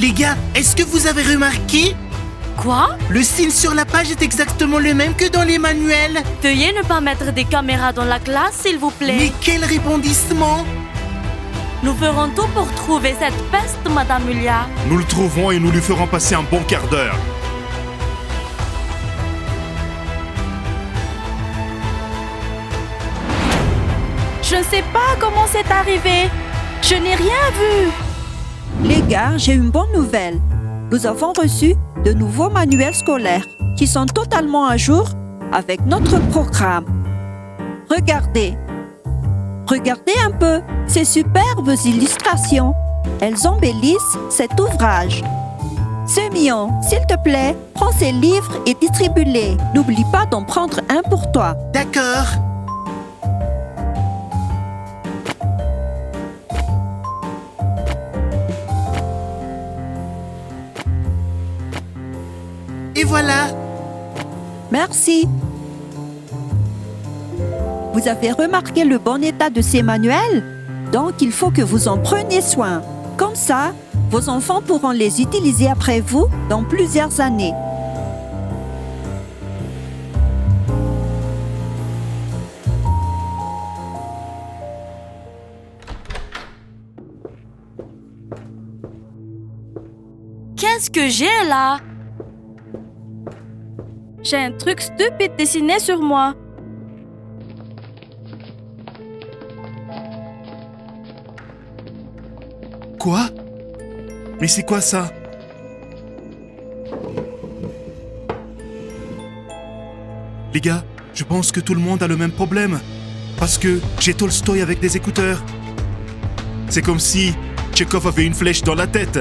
Les gars, est-ce que vous avez remarqué? Quoi? Le signe sur la page est exactement le même que dans les manuels. Veuillez ne pas mettre des caméras dans la classe, s'il vous plaît. Mais quel rebondissement! Nous ferons tout pour trouver cette peste, Madame Mulia. Nous le trouverons et nous lui ferons passer un bon quart d'heure. Je ne sais pas comment c'est arrivé. Je n'ai rien vu. Les gars, j'ai une bonne nouvelle. Nous avons reçu de nouveaux manuels scolaires qui sont totalement à jour avec notre programme. Regardez. Regardez un peu ces superbes illustrations. Elles embellissent cet ouvrage. Sémillon, s'il te plaît, prends ces livres et distribue-les. N'oublie pas d'en prendre un pour toi. D'accord. Et voilà. Merci. Vous avez remarqué le bon état de ces manuels? Donc, il faut que vous en preniez soin. Comme ça, vos enfants pourront les utiliser après vous dans plusieurs années. Qu'est-ce que j'ai là? J'ai un truc stupide dessiné sur moi. Quoi? Mais c'est quoi ça? Les gars, je pense que tout le monde a le même problème. Parce que j'ai Tolstoï avec des écouteurs. C'est comme si Tchekhov avait une flèche dans la tête.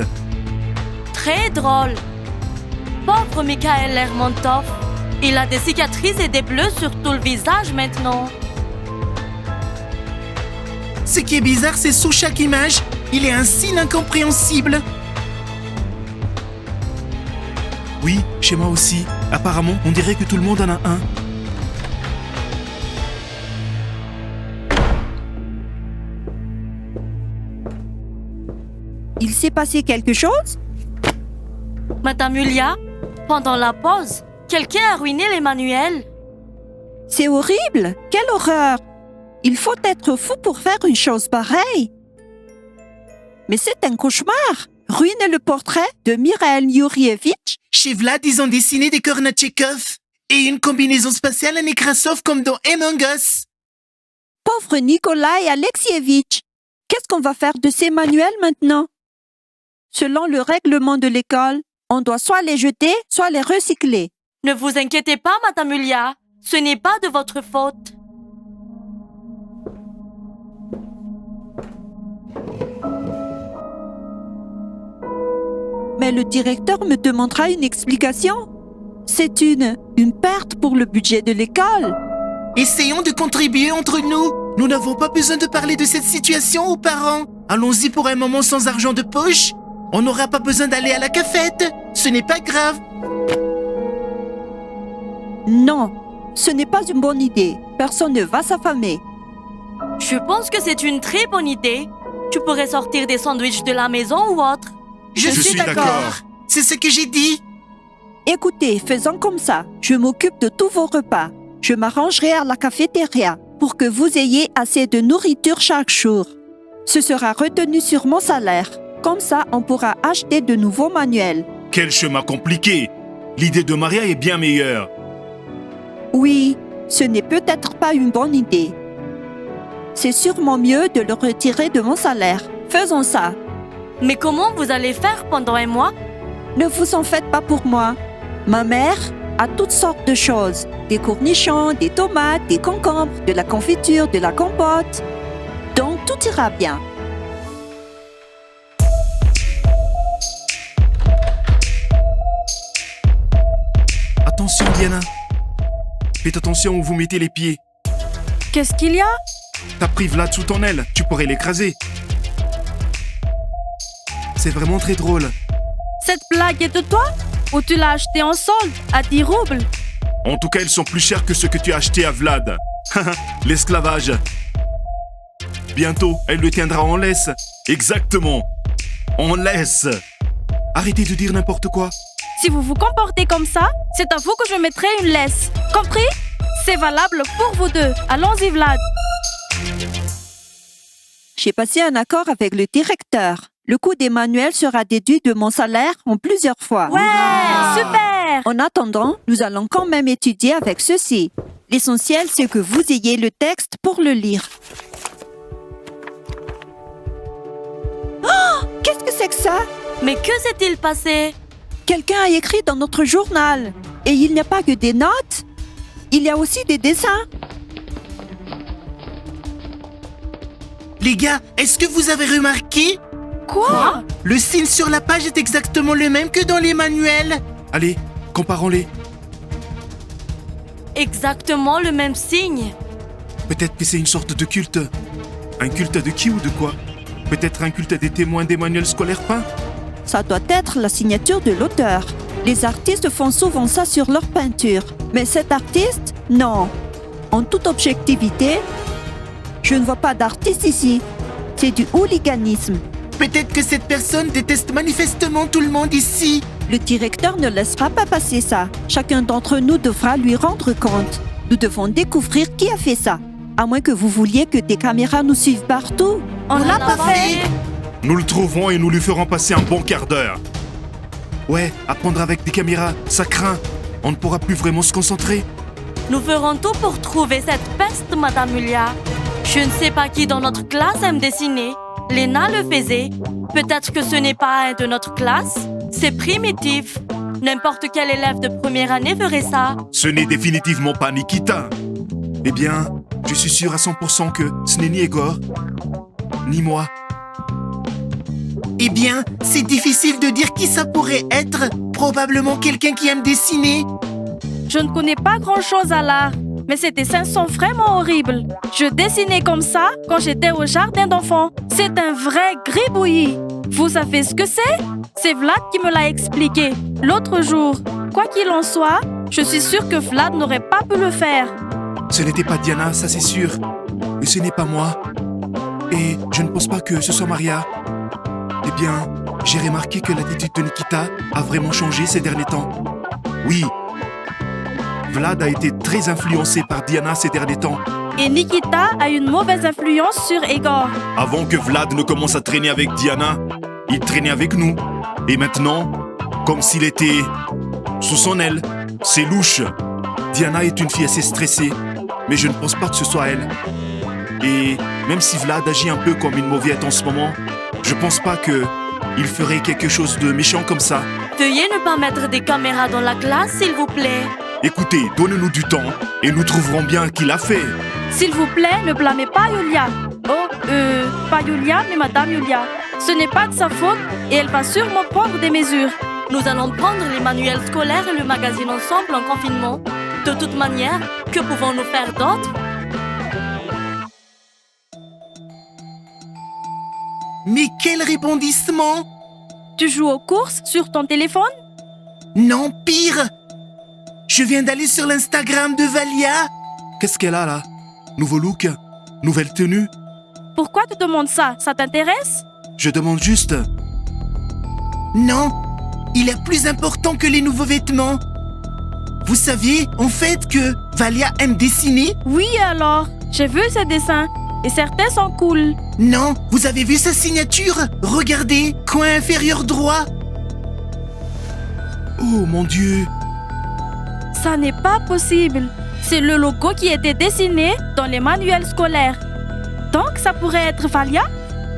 Très drôle. Pauvre Mikhail Lermontov. Il a des cicatrices et des bleus sur tout le visage maintenant. Ce qui est bizarre, c'est sous chaque image, il y a un signe incompréhensible. Oui, chez moi aussi. Apparemment, on dirait que tout le monde en a un. Il s'est passé quelque chose? Madame Mulia, pendant la pause, quelqu'un a ruiné les manuels. C'est horrible! Quelle horreur! Il faut être fou pour faire une chose pareille. Mais c'est un cauchemar! Ruiner le portrait de Mikhail Yurievitch? Chez Vlad, ils ont dessiné des cornes à Tchekhov et une combinaison spatiale à Nekrasov comme dans Among Us. Pauvre Nikolai Alexievitch! Qu'est-ce qu'on va faire de ces manuels maintenant? Selon le règlement de l'école, on doit soit les jeter, soit les recycler. Ne vous inquiétez pas, Madame Mulia. Ce n'est pas de votre faute. Mais le directeur me demandera une explication. C'est une perte pour le budget de l'école. Essayons de contribuer entre nous. Nous n'avons pas besoin de parler de cette situation aux parents. Allons-y pour un moment sans argent de poche. On n'aura pas besoin d'aller à la cafette. Ce n'est pas grave. Non, ce n'est pas une bonne idée. Personne ne va s'affamer. Je pense que c'est une très bonne idée. Tu pourrais sortir des sandwichs de la maison ou autre. Je suis d'accord. C'est ce que j'ai dit. Écoutez, faisons comme ça. Je m'occupe de tous vos repas. Je m'arrangerai à la cafétéria pour que vous ayez assez de nourriture chaque jour. Ce sera retenu sur mon salaire. Comme ça, on pourra acheter de nouveaux manuels. Quel chemin compliqué! L'idée de Maria est bien meilleure. Oui, ce n'est peut-être pas une bonne idée. C'est sûrement mieux de le retirer de mon salaire. Faisons ça. Mais comment vous allez faire pendant un mois? Ne vous en faites pas pour moi. Ma mère a toutes sortes de choses. Des cornichons, des tomates, des concombres, de la confiture, de la compote. Donc tout ira bien. Attention, Diana. Faites attention où vous mettez les pieds. Qu'est-ce qu'il y a? T'as pris Vlad sous ton aile, tu pourrais l'écraser. C'est vraiment très drôle. Cette blague est de toi? Ou tu l'as achetée en solde à 10 roubles? En tout cas, elles sont plus chères que ce que tu as acheté à Vlad. L'esclavage. Bientôt, elle le tiendra en laisse. Exactement. En laisse. arrêtez de dire n'importe quoi. Si vous vous comportez comme ça, c'est à vous que je mettrai une laisse. Compris? C'est valable pour vous deux. Allons-y, Vlad. J'ai passé un accord avec le directeur. Le coût des manuels sera déduit de mon salaire en plusieurs fois. Ouais, super! En attendant, nous allons quand même étudier avec ceci. L'essentiel, c'est que vous ayez le texte pour le lire. Oh! Qu'est-ce que c'est que ça? Mais que s'est-il passé? Quelqu'un a écrit dans notre journal. Et il n'y a pas que des notes. Il y a aussi des dessins. Les gars, est-ce que vous avez remarqué? Quoi? Le signe sur la page est exactement le même que dans les manuels. Allez, comparons-les. Exactement le même signe. Peut-être que c'est une sorte de culte. Un culte de qui ou de quoi? Peut-être un culte des témoins des manuels scolaires peints? Ça doit être la signature de l'auteur. Les artistes font souvent ça sur leur peinture. Mais cet artiste, non. En toute objectivité, je ne vois pas d'artiste ici. C'est du hooliganisme. Peut-être que cette personne déteste manifestement tout le monde ici. Le directeur ne laissera pas passer ça. Chacun d'entre nous devra lui rendre compte. Nous devons découvrir qui a fait ça. À moins que vous vouliez que des caméras nous suivent partout. On l'a pas fait. Nous le trouverons et nous lui ferons passer un bon quart d'heure. Ouais, apprendre avec des caméras, ça craint. On ne pourra plus vraiment se concentrer. Nous ferons tout pour trouver cette peste, Madame Julia. Je ne sais pas qui dans notre classe aime dessiner. Léna le faisait. Peut-être que ce n'est pas un de notre classe. C'est primitif. N'importe quel élève de première année ferait ça. Ce n'est définitivement pas Nikita. Eh bien, je suis sûr à 100% que ce n'est ni Egor, ni moi. Eh bien, c'est difficile de dire qui ça pourrait être. Probablement quelqu'un qui aime dessiner. Je ne connais pas grand-chose à l'art, mais ces dessins sont vraiment horribles. Je dessinais comme ça quand j'étais au jardin d'enfants. C'est un vrai gribouillis. Vous savez ce que c'est? C'est Vlad qui me l'a expliqué l'autre jour. Quoi qu'il en soit, je suis sûre que Vlad n'aurait pas pu le faire. Ce n'était pas Diana, ça c'est sûr. Et ce n'est pas moi. Et je ne pense pas que ce soit Maria. Eh bien, j'ai remarqué que l'attitude de Nikita a vraiment changé ces derniers temps. Oui, Vlad a été très influencé par Diana ces derniers temps. Et Nikita a une mauvaise influence sur Egor. Avant que Vlad ne commence à traîner avec Diana, il traînait avec nous. Et maintenant, comme s'il était sous son aile, c'est louche. Diana est une fille assez stressée, mais je ne pense pas que ce soit elle. Et même si Vlad agit un peu comme une mauviette en ce moment, je pense pas que il ferait quelque chose de méchant comme ça. Veuillez ne pas mettre des caméras dans la classe, s'il vous plaît. Écoutez, donnez-nous du temps et nous trouverons bien qui l'a fait. S'il vous plaît, ne blâmez pas Julia. Oh, pas Julia, mais Madame Julia. Ce n'est pas de sa faute et elle va sûrement prendre des mesures. Nous allons prendre les manuels scolaires et le magazine ensemble en confinement. De toute manière, que pouvons-nous faire d'autre? Mais quel rebondissement! Tu joues aux courses sur ton téléphone? Non, pire! Je viens d'aller sur l'Instagram de Valia. Qu'est-ce qu'elle a là? Nouveau look? Nouvelle tenue? Pourquoi tu demandes ça? Ça t'intéresse? Je demande juste. Non, il est plus important que les nouveaux vêtements. Vous saviez, en fait, que Valia aime dessiner? Oui, alors. J'ai vu ses dessins. Et certains sont cool. Non, vous avez vu sa signature? Regardez, coin inférieur droit. Oh mon Dieu! Ça n'est pas possible. C'est le logo qui était dessiné dans les manuels scolaires. Donc, ça pourrait être Valia?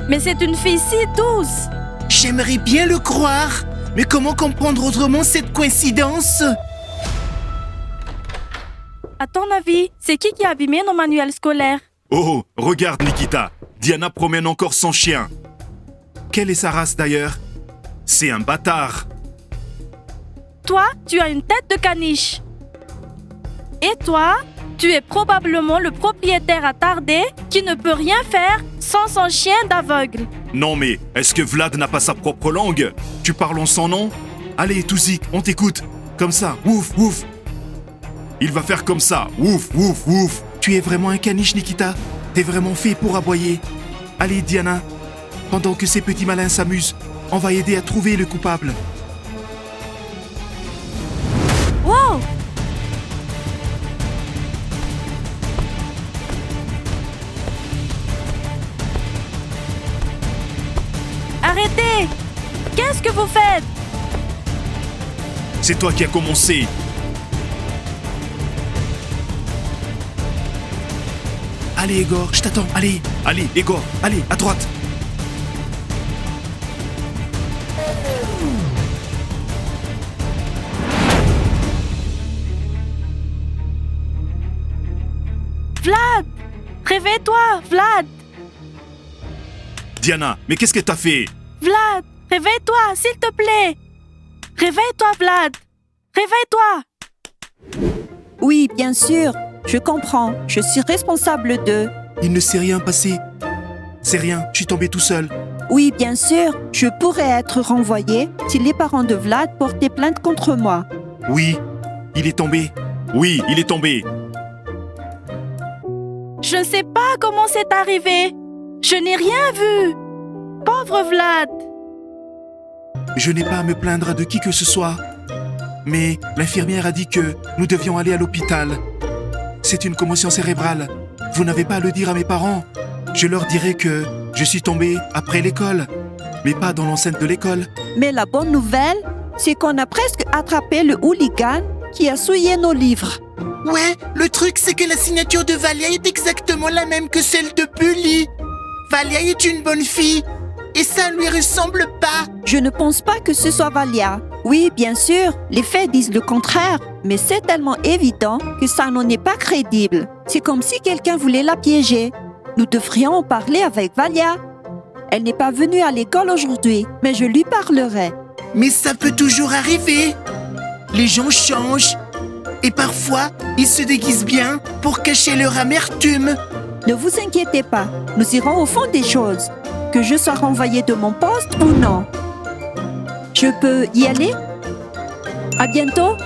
Mais c'est une fille si douce. J'aimerais bien le croire. Mais comment comprendre autrement cette coïncidence? À ton avis, c'est qui a abîmé nos manuels scolaires? Oh, regarde Nikita, Diana promène encore son chien. Quelle est sa race d'ailleurs? C'est un bâtard. Toi, tu as une tête de caniche. Et toi, tu es probablement le propriétaire attardé qui ne peut rien faire sans son chien d'aveugle. Non mais, est-ce que Vlad n'a pas sa propre langue? Tu parles en son nom? Allez, Touzik, on t'écoute. Comme ça, ouf, ouf. Il va faire comme ça, ouf, ouf, ouf. Tu es vraiment un caniche, Nikita. T'es vraiment fait pour aboyer. Allez, Diana, pendant que ces petits malins s'amusent, On va aider à trouver le coupable. Wow! Arrêtez! Qu'est-ce que vous faites? C'est toi qui as commencé. Allez, Igor, je t'attends. Allez. Allez, Igor, allez, à droite. Vlad! Réveille-toi, Vlad! Diana, mais qu'est-ce que t'as fait? Vlad! Réveille-toi, s'il te plaît! Réveille-toi, Vlad! Réveille-toi! Oui, bien sûr, je comprends. Je suis responsable d'eux. Il ne s'est rien passé. C'est rien, je suis tombé tout seul. Oui, bien sûr, je pourrais être renvoyé si les parents de Vlad portaient plainte contre moi. Oui, il est tombé. Oui, il est tombé. Je ne sais pas comment c'est arrivé. Je n'ai rien vu. Pauvre Vlad. Je n'ai pas à me plaindre de qui que ce soit. Mais l'infirmière a dit que nous devions aller à l'hôpital. C'est une commotion cérébrale. Vous n'avez pas à le dire à mes parents. Je leur dirai que je suis tombé après l'école, mais pas dans l'enceinte de l'école. Mais la bonne nouvelle, c'est qu'on a presque attrapé le hooligan qui a souillé nos livres. Ouais, le truc c'est que la signature de Valia est exactement la même que celle de Bully. Valia est une bonne fille, et ça ne lui ressemble pas. Je ne pense pas que ce soit Valia. Oui, bien sûr, les faits disent le contraire, mais c'est tellement évident que ça n'en est pas crédible. C'est comme si quelqu'un voulait la piéger. Nous devrions en parler avec Valia. Elle n'est pas venue à l'école aujourd'hui, mais je lui parlerai. Mais ça peut toujours arriver. Les gens changent. Et parfois, ils se déguisent bien pour cacher leur amertume. Ne vous inquiétez pas, nous irons au fond des choses. Que je sois renvoyée de mon poste ou non. Je peux y aller? À bientôt.